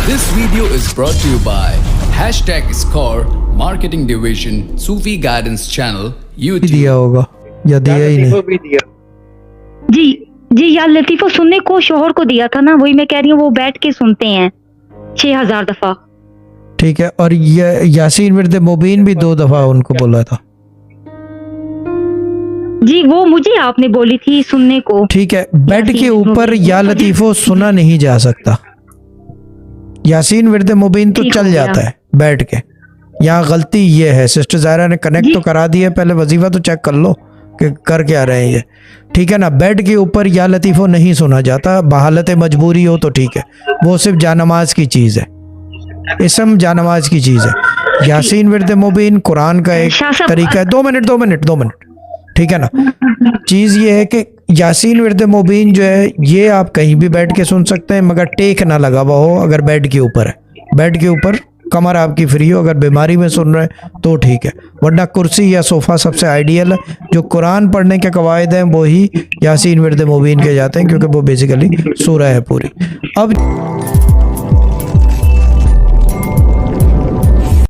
This video is brought to you by #Score Marketing Division Sufi Guidance Channel YouTube। दिया होगा या दिया ही नहीं। भी दिया। जी जी, या लतीफ़ो सुनने को शोहर को दिया था ना, वही मैं कह रही हूँ, वो बैठ के सुनते हैं 6000 दफा। ठीक है, और यासीन विर्द मुबीन भी 2 दफा उनको बोला था। जी वो मुझे आपने बोली थी सुनने को। ठीक है, बेड के ऊपर या लतीफ़ो सुना नहीं जा सकता। यासीन विर्द मुबीन तो ठीक चल हो गया। जाता है बैठ के। यहाँ गलती ये है, सिस्टर ज़ाहिरा ने कनेक्ट तो करा दिया, पहले वजीफा तो चेक कर लो कि कर क्या रहे हैं ये। ठीक है ना, बेड के ऊपर या लतीफ़ो नहीं सुना जाता। बहालत मजबूरी हो तो ठीक है, वो सिर्फ जानमाज की चीज़ है, इसम जानमाज की चीज़ है। यासीन विर्द मुबीन कुरान का एक शाह साहब, तरीका है। 2 मिनट, ठीक है ना। चीज़ ये है कि यासीन विर्द मुबीन जो है ये आप कहीं भी बैठ के सुन सकते हैं, मगर टेक ना लगा हुआ हो। अगर बेड के ऊपर है, बेड के ऊपर कमर आपकी फ्री हो, अगर बीमारी में सुन रहे हैं तो ठीक है, वरना कुर्सी या सोफ़ा सबसे आइडियल है। जो कुरान पढ़ने के कवायद हैं वही यासीन विर्द मुबीन के जाते हैं, क्योंकि वो बेसिकली सूरह है पूरी। अब